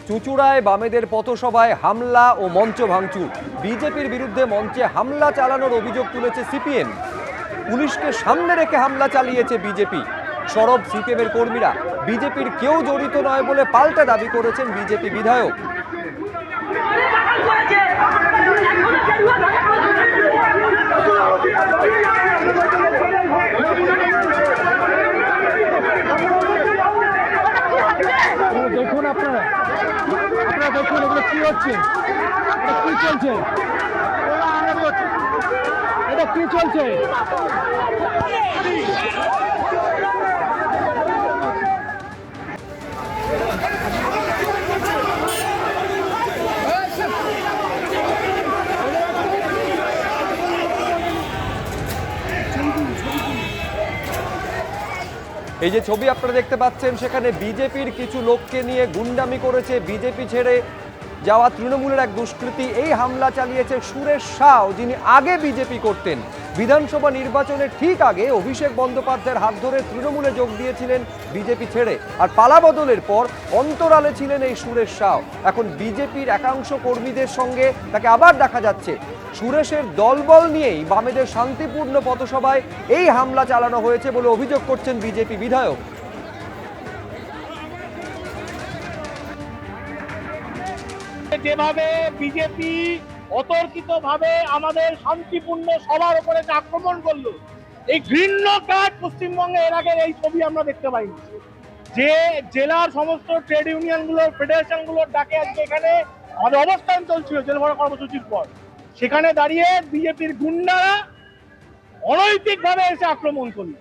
চুঁচুড়ায় বামেদের পথসভায় হামলা ও মঞ্চ ভাঙচুর। বিজেপির বিরুদ্ধে মঞ্চে হামলা চালানোর অভিযোগ তুলেছে সিপিএম। পুলিশকে সামনে রেখে হামলা চালিয়েছে বিজেপি। সরব সিপিএমের কর্মীরা বিজেপির কেউ জড়িত নয় বলে পাল্টা দাবি করেছেন বিজেপি বিধায়ক। দেখুন আপনারা দেখুন এগুলো কি হচ্ছে, এটা কি চলছে, এটা কি চলছে। এই যে ছবি আপনারা দেখতে পাচ্ছেন, সেখানে বিজেপির কিছু লোককে নিয়ে গুন্ডামি করেছে বিজেপি ছেড়ে যাওয়া তৃণমূলের এক দুষ্কৃতী। এই হামলা চালিয়েছে সুরেশ সাউ, যিনি আগে বিজেপি করতেন। বিধানসভা নির্বাচনের ঠিক আগে অভিষেক বন্দ্যোপাধ্যায়ের হাত ধরে তৃণমূলে যোগ দিয়েছিলেন বিজেপি ছেড়ে, আর পালাবদলের পর অন্তরালে ছিলেন এই সুরেশ সাউ। এখন বিজেপির একাংশ কর্মীদের সঙ্গে তাকে আবার দেখা যাচ্ছে। সুরেশের দলবল নিয়েই বামেদের শান্তিপূর্ণ পথসভায় এই হামলা চালানো হয়েছে বলে অভিযোগ করছেন বিজেপি বিধায়ক। যেভাবে বিজেপি অতর্কিতভাবে আমাদের শান্তিপূর্ণ সবার উপরে যে আক্রমণ করলো, এই ঘৃণ্য কাজ পশ্চিমবঙ্গে এর আগের এই ছবি আমরা দেখতে পাইনি। যে জেলার সমস্ত ট্রেড ইউনিয়নগুলোর ফেডারেশনগুলোর ডাকে আজকে এখানে আমাদের অবস্থান চলছিল জেলভরা কর্মসূচির পর, সেখানে দাঁড়িয়ে বিজেপির গুন্ডারা অনৈতিকভাবে এসে আক্রমণ করল।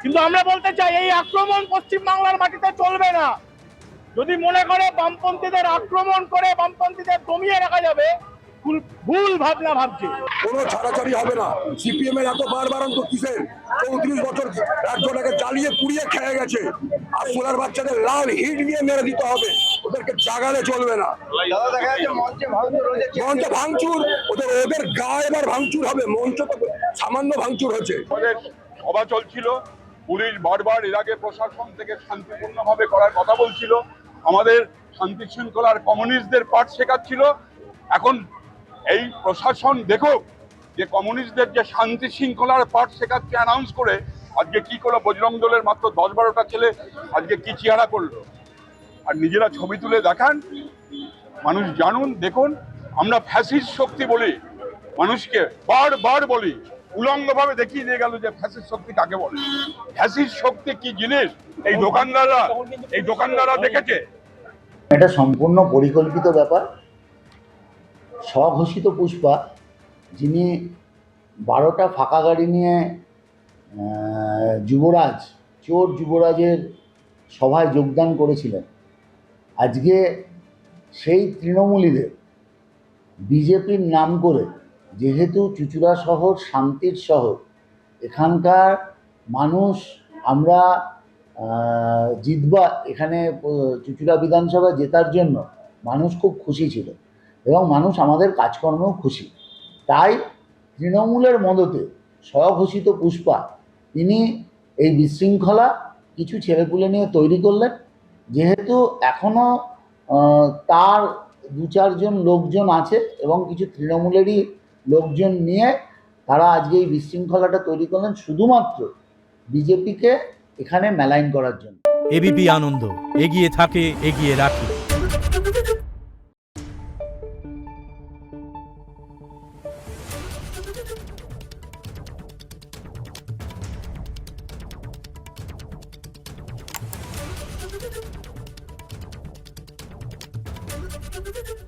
কিন্তু আমরা বলতে চাই, এই আক্রমণ পশ্চিমবাংলার মাটিতে চলবে না। যদি মনে করে বামপন্থীদের আক্রমণ করে বামপন্থীদের দমিয়ে রাখা যাবে, ভুল ভাবনা ভাবছে। কোনো ছাড়াছাড়ি হবে না। সিপিএম এর এত বারবারন্ত কিসের? 34 বছর রাজ্যটাকে জ্বালিয়ে পুড়িয়ে খেয়ে গেছে, আর সোনার বাচ্চাদের লাল হিট দিয়ে মেরে দিতে হবে। ওদেরকে জাগালে চলবে না। মঞ্চে ভাঙচুর, ওদের গায়ে এবার ভাঙচুর হবে। মঞ্চ তো সামান্য ভাঙচুর হচ্ছে। সভা চলছিল, পুলিশ বারবার এর আগে প্রশাসন থেকে শান্তিপূর্ণভাবে করার কথা বলছিল, আমাদের শান্তি শৃঙ্খলার কমিউনিস্টদের পাঠ শেখাচ্ছিল। এখন এই প্রশাসন দেখুক যে কমিউনিস্টদের যে শান্তি শৃঙ্খলার পাঠ শেখাচ্ছে অ্যানাউন্স করে, আজকে কি করলো বজরং দলের মাত্র 10-12টা ছেলে আজকে কি চেহারা করলো। আর নিজেরা ছবি তুলে দেখান, মানুষ জানুন, দেখুন। আমরা ফ্যাসিস্ট শক্তি বলি, মানুষকে বারবার বলি, উলঙ্গভাবে দেখিয়ে দিয়ে গেল যে ফ্যাসিস্ট শক্তি কাকে বলে। ফ্যাসিস্ট শক্তি কি জিনিস এই দোকানদাররা দেখেছে। এটা সম্পূর্ণ পরিকল্পিত ব্যাপার। স্বঘোষিত পুষ্পা, যিনি 12টা ফাঁকা গাড়ি নিয়ে চোর যুবরাজের সভায় যোগদান করেছিলেন, আজকে সেই তৃণমূলীদের বিজেপির নাম করে, যেহেতু চুঁচুড়া শহর শান্তির শহর, এখানকার মানুষ আমরা জিতবা, এখানে চুঁচুড়া বিধানসভা জেতার জন্য মানুষ খুব খুশি ছিল এবং মানুষ আমাদের কাজকর্মেও খুশি। তাই তৃণমূলের মদতে স্বঘোষিত পুষ্পা তিনি এই বিশৃঙ্খলা কিছু ছেলেপুলে নিয়ে তৈরি করলেন। যেহেতু এখনও তার 2-4 জন লোকজন আছে এবং কিছু তৃণমূলেরই লোকজন নিয়ে তারা আজকে এই বিশৃঙ্খলাটা তৈরি করলেন শুধুমাত্র বিজেপিকে এখানে মেলাইন করার জন্য। এবিপি আনন্দ, এগিয়ে থাকে, এগিয়ে রাখে। Thank you.